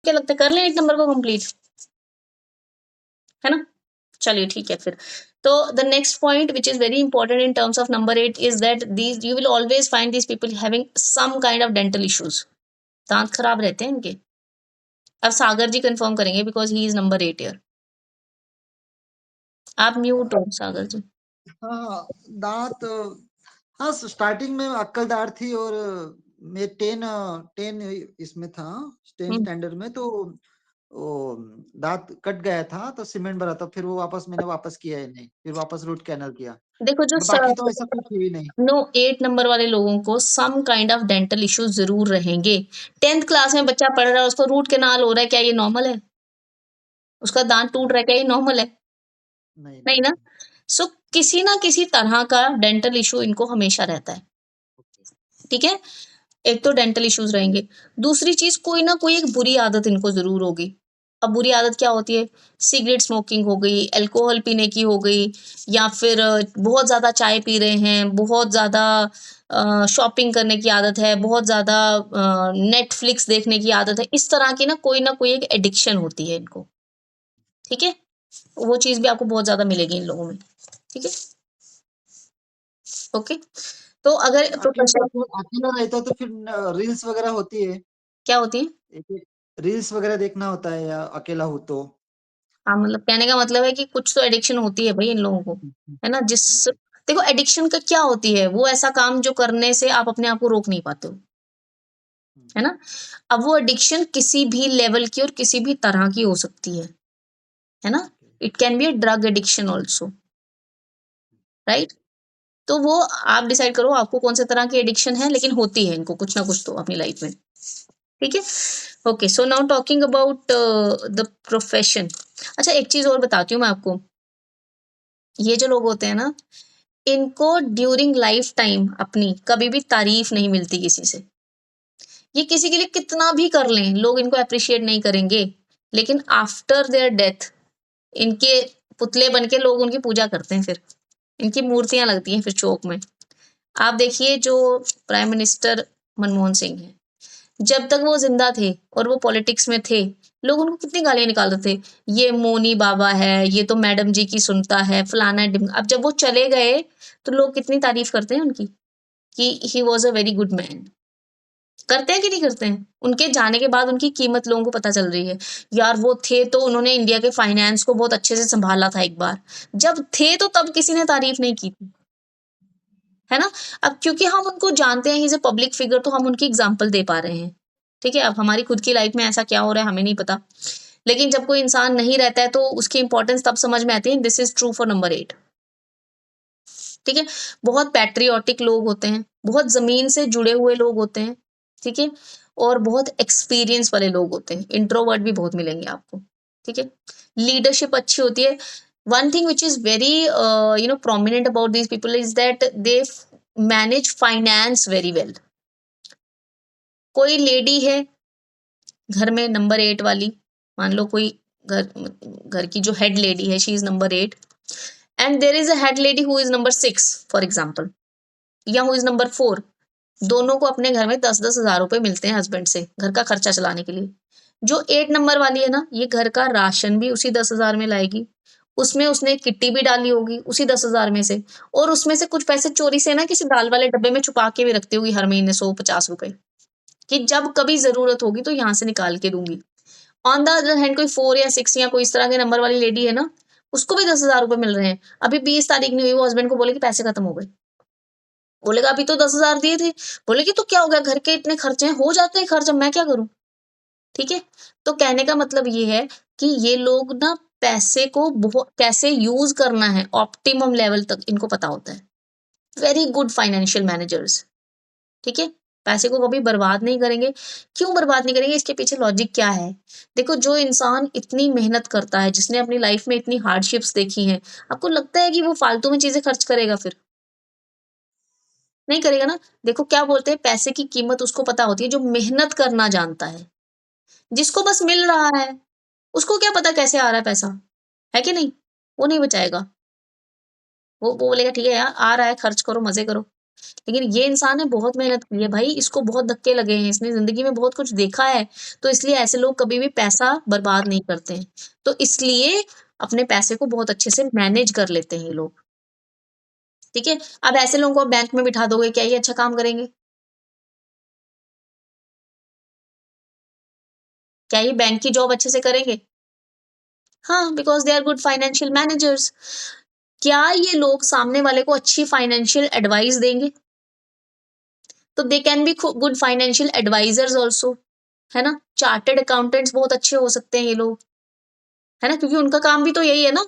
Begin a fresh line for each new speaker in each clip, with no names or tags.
क्या लगता है, कर लें 8 नंबर को कंप्लीट, है ना? चलिए ठीक है फिर। तो the next point which is very important in terms of number 8 is that these you will always find these people having some kind of dental issues. दांत खराब रहते हैं इनके। अब सागर जी कंफर्म करेंगे because he is number 8 year. आप mute हो सागर जी।
हाँ, दांत। हाँ, स्टार्टिंग में अक्कलदार थी और मैं 10 इसमें था, 10 स्टैंडर्ड में, तो वो दांत कट गया था तो सीमेंट भरा था, फिर वो मैंने वापस किया ही नहीं, फिर वापस रूट कैनल किया।
देखो जो
बाकी तो ऐसा कुछ हुई नहीं।
नो 8 नंबर वाले लोगों को some kind of dental issues जरूर रहेंगे। 10th क्लास में बच्चा पढ़ रहा है, उसको रूट कैनाल हो रहा है, क्या ये नॉर्मल है? उसका दांत टूट रहा है, क्या ये नॉर्मल है?
नहीं,
नहीं ना। सो किसी ना किसी तरह का डेंटल इशू इनको हमेशा रहता है। ठीक है, एक तो डेंटल इश्यूज रहेंगे, दूसरी चीज कोई ना कोई एक बुरी आदत इनको जरूर होगी। अब बुरी आदत क्या होती है? सिगरेट स्मोकिंग हो गई, अल्कोहल पीने की हो गई, या फिर बहुत ज्यादा चाय पी रहे हैं, बहुत ज्यादा शॉपिंग करने की आदत है, बहुत ज्यादा नेटफ्लिक्स देखने की आदत है। इस तरह की ना कोई एक एडिक्शन होती है इनको। ठीक है, वो चीज भी आपको बहुत ज्यादा मिलेगी इन लोगों में। ठीक है, ओके। तो अगर
अकेला रहता तो फिर रील्स वगैरह होती है,
क्या होती है?
रील्स वगैरह देखना होता है, या अकेला हो तो।
हाँ, मतलब कहने का मतलब है कि कुछ तो एडिक्शन होती है भाई इन लोगों को, है ना? देखो एडिक्शन का क्या होती है, वो ऐसा काम जो करने से आप अपने आप को रोक नहीं पाते हो, है ना? अब वो एडिक्शन किसी भी लेवल की और किसी भी तरह की हो सकती है ना? It can be a drug addiction also, right? तो वो आप डिसाइड करो आपको कौन से तरह की एडिक्शन है, लेकिन होती है इनको कुछ ना कुछ तो अपनी लाइफ में। ठीक है, okay. So now talking about the profession. अच्छा, एक चीज और बताती हूँ मैं आपको। ये जो लोग होते हैं ना, इनको ड्यूरिंग लाइफ टाइम अपनी कभी भी तारीफ नहीं मिलती किसी से। ये किसी के लिए कितना भी कर लें, लोग इनको अप्रिशिएट नहीं करेंगे, लेकिन आफ्टर देयर डेथ इनके पुतले बन के लोग उनकी पूजा करते हैं, फिर इनकी मूर्तियां लगती हैं फिर चौक में। आप देखिए जो प्राइम मिनिस्टर मनमोहन सिंह है, जब तक वो जिंदा थे और वो पॉलिटिक्स में थे, लोग उनको कितनी गालियां निकालते थे, ये मोनी बाबा है, ये तो मैडम जी की सुनता है, फलाना अब जब वो चले गए तो लोग कितनी तारीफ करते हैं उनकी कि he was a very good man. करते हैं कि नहीं करते हैं? उनके जाने के बाद उनकी कीमत लोगों को पता चल रही है। यार वो थे तो उन्होंने इंडिया के फाइनेंस को बहुत अच्छे से संभाला था एक बार, जब थे तो तब किसी ने तारीफ नहीं की थी, है ना? अब क्योंकि हम उनको जानते हैं, इज ए पब्लिक फिगर, तो हम उनकी एग्जाम्पल दे पा रहे हैं। ठीक है, अब हमारी खुद की लाइफ में ऐसा क्या हो रहा है हमें नहीं पता, लेकिन जब कोई इंसान नहीं रहता है तो उसकी इंपॉर्टेंस तब समझ में आती है। This is true for number 8। ठीक है, बहुत पैट्रियोटिक लोग होते हैं, बहुत जमीन से जुड़े हुए लोग होते हैं, ठीक है, और बहुत एक्सपीरियंस वाले लोग होते हैं। इंट्रोवर्ट भी बहुत मिलेंगे आपको। ठीक है, लीडरशिप अच्छी होती है। One thing which is very prominent about these people is that they manage finance very well. कोई लेडी है घर में नंबर 8 वाली, मान लो कोई घर घर की जो हेड लेडी है, she is number 8, and there is a head lady who is number 6 for example, या हु इज नंबर 4। दोनों को अपने घर में 10-10 हज़ार रुपए मिलते हैं हस्बैंड से घर का खर्चा चलाने के लिए। जो 8 नंबर वाली है ना, ये घर का राशन भी उसी 10 हज़ार में लाएगी, उसमें उसने किट्टी भी डाली होगी उसी 10 हज़ार में से, और उसमें से कुछ पैसे चोरी से ना किसी दाल वाले डब्बे में छुपा के भी रखती होगी हर महीने 100-50 रुपए, कि जब कभी जरूरत होगी तो यहाँ से निकाल के दूंगी। ऑन द अदर हैंड कोई 4 या 6 या कोई इस तरह के नंबर वाली लेडी है ना, उसको भी 10 हज़ार रुपए मिल रहे हैं। अभी 20 तारीख नहीं हुई, वो हस्बैंड को बोले कि पैसे खत्म हो गए। बोलेगा अभी तो 10 हज़ार दिए थे। बोलेगी तो क्या हो गया, घर के इतने खर्चे हैं, हो जाते हैं खर्च, अब मैं क्या करूं? ठीक है, तो कहने का मतलब ये है कि ये लोग ना पैसे को बहुत कैसे यूज करना है ऑप्टिमम लेवल तक इनको पता होता है। Very good financial managers. ठीक है, पैसे को कभी बर्बाद नहीं करेंगे। क्यों बर्बाद नहीं करेंगे, इसके पीछे लॉजिक क्या है? देखो, जो इंसान इतनी मेहनत करता है, जिसने अपनी लाइफ में इतनी हार्डशिप्स देखी हैं, आपको लगता है कि वो फालतू में चीजें खर्च करेगा? फिर नहीं करेगा ना। देखो क्या बोलते हैं, पैसे की कीमत उसको पता होती है जो मेहनत करना जानता है। जिसको बस मिल रहा है, उसको क्या पता कैसे आ रहा है पैसा, है कि नहीं? वो नहीं बचाएगा। वो बोलेगा ठीक है यार, आ रहा है, खर्च करो, मजे करो। लेकिन ये इंसान ने बहुत मेहनत की है भाई, इसको बहुत धक्के लगे हैं, इसने ज़िंदगी में बहुत कुछ देखा है, तो इसलिए ऐसे लोग कभी भी पैसा बर्बाद नहीं करते हैं। तो इसलिए अपने पैसे को बहुत अच्छे से मैनेज कर लेते हैं ये लोग, ठीक है? अब ऐसे लोगों को आप बैंक में बिठा दोगे, क्या ये अच्छा काम करेंगे? क्या ये बैंक की जॉब अच्छे से करेंगे? हाँ, because they are good financial managers. क्या ये लोग सामने वाले को अच्छी फाइनेंशियल एडवाइस देंगे? तो they can be good financial advisers also, है ना? चार्टर्ड अकाउंटेंट्स बहुत अच्छे हो सकते हैं ये लोग, है ना? क्योंकि उनका काम भी तो यही है ना,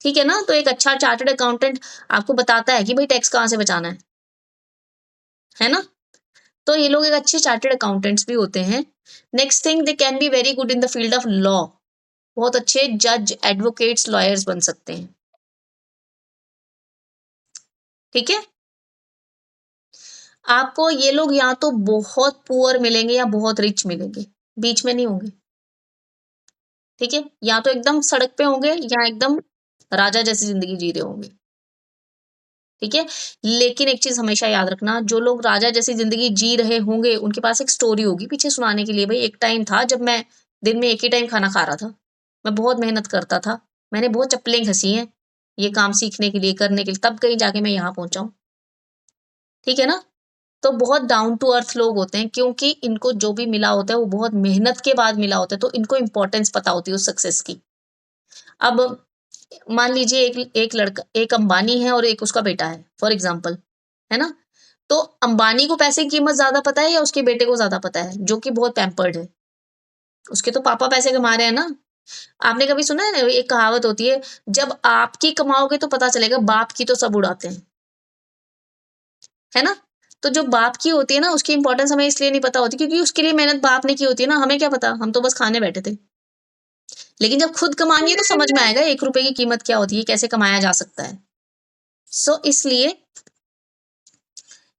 ठीक है ना? तो एक अच्छा चार्टर्ड अकाउंटेंट आपको बताता है कि भई टैक्स कहाँ से बचाना है ना? तो ये लोग एक अच्छे चार्टर्ड अकाउंटेंट्स भी होते हैं। Next thing, they can be very good in the field of law. बहुत अच्छे जज, एडवोकेट्स, लॉयर्स बन सकते हैं, ठीक है? आपको ये लोग या तो बहुत पुअर मिलेंगे या बहुत रिच मिलेंगे, बीच में नहीं होंगे, ठीक है? या तो एकदम सड़क पे होंगे या एकदम राजा जैसी ज़िंदगी जी रहे होंगे, ठीक है? लेकिन एक चीज़ हमेशा याद रखना, जो लोग राजा जैसी ज़िंदगी जी रहे होंगे, उनके पास एक स्टोरी होगी पीछे सुनाने के लिए, भई एक टाइम था जब मैं दिन में 1 ही टाइम खाना खा रहा था। मैं बहुत मेहनत करता था, मैंने बहुत चप्पलें घसी हैं, ये काम सीखने के लिए, करने के लिए, तब कहीं जाके मैं यहाँ पहुँचा हूँ, ठीक है ना? तो बहुत डाउन टू अर्थ लोग होते हैं, क्योंकि इनको जो भी मिला होता है वो बहुत मेहनत के बाद मिला होता है, तो इनको इम्पोर्टेंस पता होती है उस सक्सेस की। अब मान लीजिए एक लड़का, एक अंबानी है और एक उसका बेटा है, फॉर एग्जाम्पल, है ना? तो अंबानी को पैसे की कीमत ज्यादा पता है या उसके बेटे को ज्यादा पता है, जो कि बहुत पैम्पर्ड है? उसके तो पापा पैसे कमा रहे हैं ना। आपने कभी सुना है ना, एक कहावत होती है, जब आपकी कमाओगे तो पता चलेगा, बाप की तो सब उड़ाते हैं, है ना? तो जो बाप की होती है ना, उसकी इंपॉर्टेंस हमें इसलिए नहीं पता होती क्योंकि उसके लिए मेहनत बाप ने की होती है ना, हमें क्या पता, हम तो बस खाने बैठे थे। लेकिन जब खुद कमानी है तो समझ में आएगा 1 रुपए की कीमत क्या होती है, कैसे कमाया जा सकता है। सो इसलिए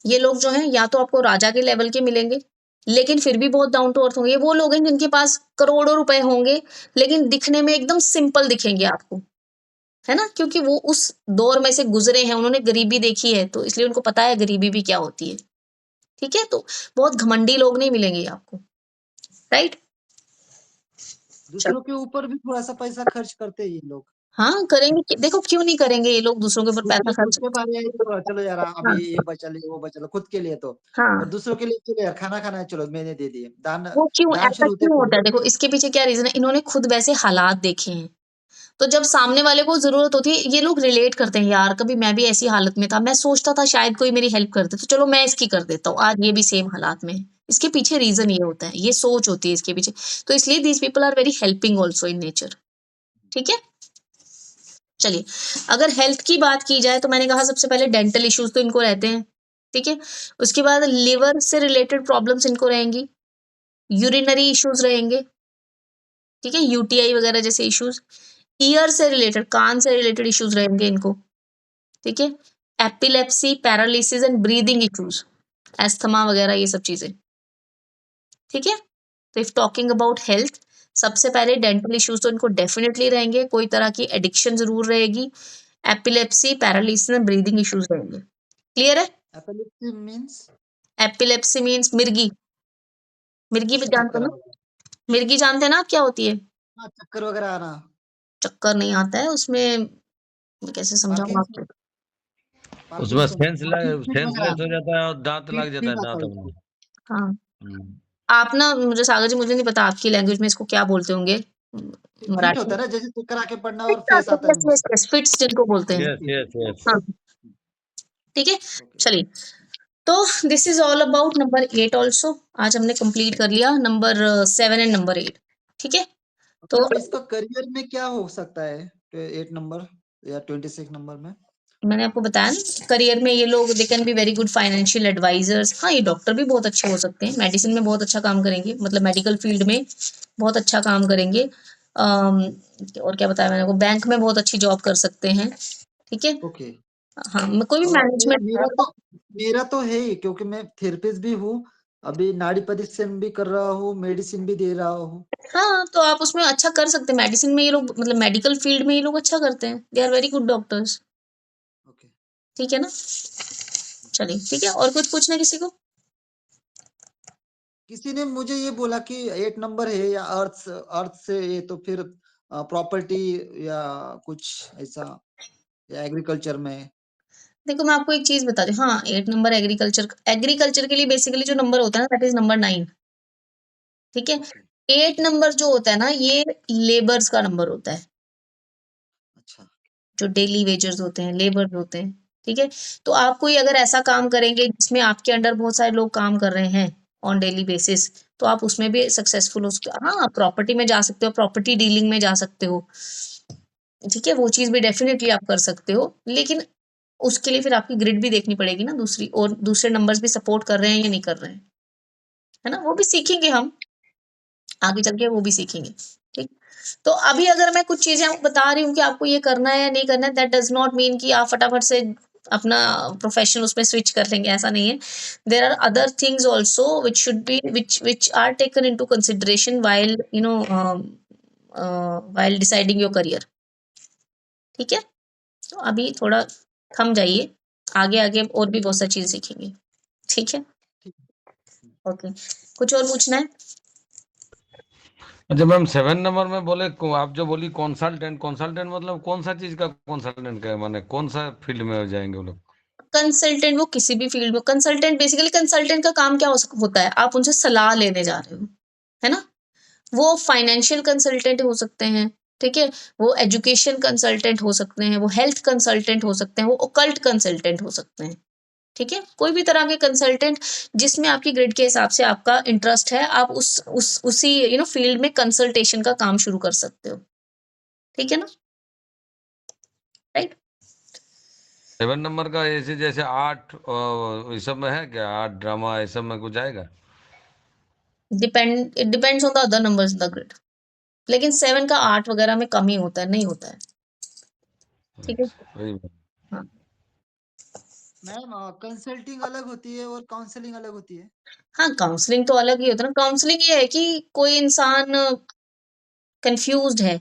ये लोग जो हैं, या तो आपको राजा के लेवल के मिलेंगे, लेकिन फिर भी बहुत डाउन टू अर्थ होंगे। ये वो लोग हैं जिनके पास करोड़ों रुपए होंगे, लेकिन दिखने में एकदम सिंपल दिखेंगे आपको, है ना? क्योंकि वो उस दौर में से गुज़रे हैं, उन्होंने गरीबी देखी है, तो इसलिए उनको पता है गरीबी भी क्या होती है, ठीक है? तो बहुत घमंडी लोग नहीं मिलेंगे आपको, राइट?
दूसरों के ऊपर भी थोड़ा-सा पैसा खर्च करते हैं ये लोग।
हाँ, करेंगे कि देखो, क्यों नहीं करेंगे ये लोग दूसरों के ऊपर पैसा
दूसरे
खर्च।
दूसरे बारी आई तो चलो यार अभी
हाँ,
ये बचा ले, वो बचा लो, खुद के लिए तो। और
हाँ।
दूसरों के लिए चलो यार खाना खाना है चलो मैंने दे दिए। दान
वो क्यों
दान
ऐसा
शुरू होते
क्यों होता
पहले।
है? देखो, इसके पीछे क्या रीज़न है, इन्होंने खुद वैसे हालात देखे हैं। तो जब सामने वाले को ज़रूरत होती है, ये लोग रिलेट करते हैं, यार कभी मैं भी ऐसी हालत में था, मैं सोचता था शायद कोई मेरी हेल्प कर दे, तो चलो मैं इसकी कर देता हूँ, आज ये भी सेम हालात में है। इसके पीछे रीज़न ये होता है, ये सोच होती है इसके पीछे। तो इसलिए these people are very helping also in nature, ठीक है? चलिए, अगर हेल्थ की बात की जाए तो मैंने कहा सबसे पहले डेंटल इश्यूज़ तो इनको रहते हैं, ठीक है? उसके बाद लिवर से रिलेटेड प्रॉब्लम्स इनको रहेंगी, यूरिनरी इश्यूज़ रहेंगे, ठीक है? यूटीआई वगैरह जैसे इश्यूज़, ईयर से रिलेटेड, कान से रिलेटेड इश्यूज़ रहेंगे इनको, ठीक है? Epilepsy, paralysis and breathing issues, asthma वगैरह ये सब चीज़ें, ठीक है? तो इफ टॉकिंग अबाउट हेल्थ, सबसे पहले डेंटल इश्यूज़ तो इनको डेफिनिटली रहेंगे, कोई तरह की एडिक्शन ज़रूर रहेगी, epilepsy, paralysis and breathing issues रहेंगे। क्लियर है?
एपिलेप्सी मीन्स
एपिलेप्सी मीन्स मिर्गी, मिर्गी भी
अच्छा
जानते
चक्कर
हो ना?
वगैरह।
मिर्गी जानते हैं ना आप क्या होती है?
हाँ, चक्कर वगैरह आना।
चक्कर नहीं आता है उसमें, मैं कैसे समझाऊँ
पार्किंसन
आपको?
उसमें
पार्किंसन वॉकिंग स्टिक
सेंसलेस
वगैरह।
हो जाता है और दांत
फिट
लग जाता
फिट
है
आता है
दांतों में।
उसको।
हाँ।
हम्म।
आप ना, मुझे सागर जी, मुझे नहीं पता आपकी लैंग्वेज में इसको क्या बोलते होंगे,
फिट
मराठी
होता
में।
है ना जैसे चक्कर आके पड़ना और
फिट्स
फेस
आते
आता
हैं,
है
यस,
मुँह
यस,
से।
यस, फिट्स जिनको बोलते हैं।
Yes
fit
yes yes.
हाँ, ठीक है?
ओके।
चलिए, तो this is all about number 8 also. आज हमने कंप्लीट कर लिया नंबर 7 एंड नंबर 8, ठीक है? तो
मैम इसका करियर में क्या हो सकता है 8 नंबर या 26 नंबर में?
मैंने आपको बताया ना, करियर में ये लोग they can be very good financial advisers. हाँ, ये डॉक्टर भी बहुत अच्छे हो सकते हैं, मेडिसिन में बहुत अच्छा काम करेंगे, मतलब मेडिकल फील्ड में बहुत अच्छा काम करेंगे। और क्या बताया मैंने आपको, बैंक में बहुत अच्छी जॉब कर सकते हैं, ठीक है?
ओके।
हाँ, कोई भी
और
मैनेजमेंट।
मेरा तो है ही क्योंकि मैं थेरेपिस्ट भी हूँ। अभी नाड़ी परीक्षण भी कर रहा हूँ, मेडिसिन भी दे रहा हूँ।
हाँ, तो आप उसमें अच्छा कर सकते हैं, मेडिसिन में ये लोग, मतलब मेडिकल फील्ड में ये लोग अच्छा करते हैं, they are very good doctors,
okay.
ठीक है ना? चलिए ठीक है, और कुछ पूछना किसी को?
किसी ने मुझे ये बोला कि 8 नंबर है या अर्थ से ये तो फिर प्रॉपर्टी या कुछ ऐसा या एग्रीकल्चर में।
देखो मैं आपको एक चीज बता दूं, हाँ 8 नंबर एग्रीकल्चर के लिए बेसिकली जो नंबर होता है ना, दैट इज नंबर 9, ठीक है।
ओके
8 नंबर जो होता है ना, ये लेबर्स का नंबर होता है,
अच्छा
जो डेली वेजर्स होते हैं, लेबर होते हैं, ठीक है। तो आप कोई अगर ऐसा काम करेंगे जिसमें आपके अंडर बहुत सारे लोग काम कर रहे हैं ऑन डेली बेसिस, तो आप उसमें भी सक्सेसफुल हो सकते हो। हाँ, प्रॉपर्टी में जा सकते हो, प्रॉपर्टी डीलिंग में जा सकते हो, ठीक है, वो चीज भी डेफिनेटली आप कर सकते हो, लेकिन उसके लिए फिर आपकी ग्रिड भी देखनी पड़ेगी ना दूसरी, और दूसरे नंबर्स भी सपोर्ट कर रहे हैं या नहीं कर रहे हैं, है ना, वो भी सीखेंगे हम आगे चल के, वो भी सीखेंगे, ठीक। तो अभी अगर मैं कुछ चीजें आपको बता रही हूँ कि आपको ये करना है या नहीं करना है, दैट डज नॉट मीन कि आप फटाफट से अपना प्रोफेशन उसमें स्विच कर लेंगे, ऐसा नहीं है। There are other things also which should be which are taken into consideration while while deciding your career, ठीक है। तो अभी थोड़ा थम जाइए, आगे आगे और भी बहुत सारी चीजें सीखेंगे, ठीक है।
ठीक
ओके, कुछ और पूछना है?
अच्छा मैम 7 नंबर में बोले आप जो बोली कंसल्टेंट, कंसल्टेंट मतलब कौन सा चीज का कंसल्टेंट का है, माने कौन सा फील्ड में हो जाएंगे वो लोग?
कंसल्टेंट वो किसी भी फील्ड में, कंसल्टेंट बेसिकली कंसल्टेंट का काम क्या होता है, आप उनसे सलाह लेने जा रहे हो, है ना। वो फाइनेंशियल कंसल्टेंट हो सकते हैं, ठीक है, वो एजुकेशन कंसल्टेंट हो सकते हैं, वो हेल्थ कंसल्टेंट हो सकते हैं, वो ओकल्ट कंसल्टेंट हो सकते हैं, ठीक है। कोई भी तरह के कंसल्टेंट जिसमें आपकी ग्रिड के हिसाब से आपका इंटरेस्ट है, आप उसी फील्ड में कंसल्टेशन का काम शुरू कर सकते हो, ठीक है ना, राइट।
7 नंबर का ऐसे जैसे आर्ट इस सब में है क्या, आर्ट ड्रामा इस सब में कुछ आएगा?
It depends on the other numbers in the grid, लेकिन 7 का 8 वगैरह में कम ही होता है, नहीं होता है, ठीक है।
अच्छा वही बात।
हाँ
मैम कंसल्टिंग अलग होती है और काउंसलिंग अलग होती है।
हाँ, काउंसलिंग तो अलग ही होता है ना। काउंसलिंग ये है कि कोई इंसान कंफ्यूज्ड है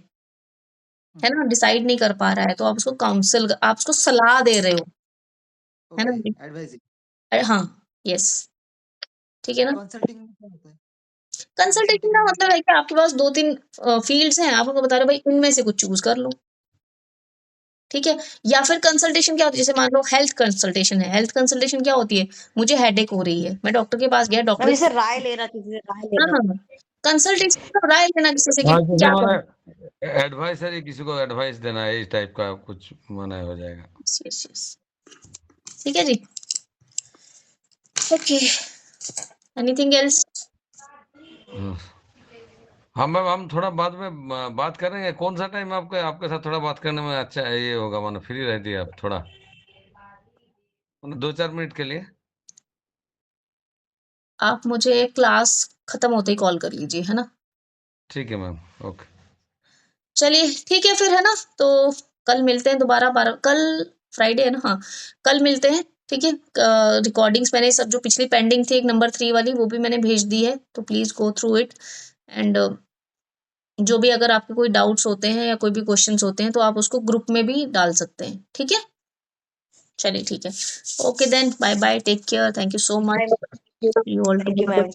ना, डिसाइड नहीं कर पा रहा है, तो आप उसको सलाह दे रहे हो, है ना।
Okay advising.
हाँ, यस, ठीक है
और
ना।
कंसल्टिंग में क्या होता है?
कंसल्टेशन
कंसल्टिंग
का
में
मतलब है कि आपके पास 2-3 फील्ड्स हैं, आप उनको बता रहे हो भाई इनमें से कुछ चूज कर लो, ठीक है। या फिर कंसल्टेशन क्या होती है, जैसे मान लो हेल्थ कंसल्टेशन है, हेल्थ कंसल्टेशन क्या होती है, मुझे हेडेक हो रही है, मैं डॉक्टर के पास गया,
मैम
डॉक्टर
जैसे राय लेना, किसी से राय
हाँ
लेना।
हाँ, कंसल्टेशन मतलब राय लेना किसी से कि
हाँ जैसे
क्या
माने
करूं।
एडवाइसरी, किसी को एडवाइस देना है इस टाइप का कुछ माने हो जाएगा।
यस यस, ठीक है जी। Okay, anything else?
हाँ हाँ मैम, हम थोड़ा बाद में बात करेंगे। कौन सा टाइम आपके आपके साथ थोड़ा बात करने में अच्छा ये होगा, माने फ्री रहती है आप थोड़ा, माने 2-4 मिनट के लिए?
आप मुझे क्लास खत्म होते ही कॉल कर लीजिए, है ना।
ठीक है मैम, ओके।
चलिए ठीक है फिर, है ना। तो कल मिलते हैं दोबारा, 12 कल फ्राइडे है ना, हाँ कल मिलते हैं, ठीक है। रिकॉर्डिंग्स मैंने सब जो पिछली पेंडिंग थी, एक नंबर 3 वाली, वो भी मैंने भेज दी है, तो please go through it. And जो भी अगर आपके कोई डाउट्स होते हैं या कोई भी क्वेश्चंस होते हैं, तो आप उसको ग्रुप में भी डाल सकते हैं, ठीक है। चलिए ठीक है, okay then, bye bye, take care, thank you so
bye
much, you all
thank you
too
ma'am.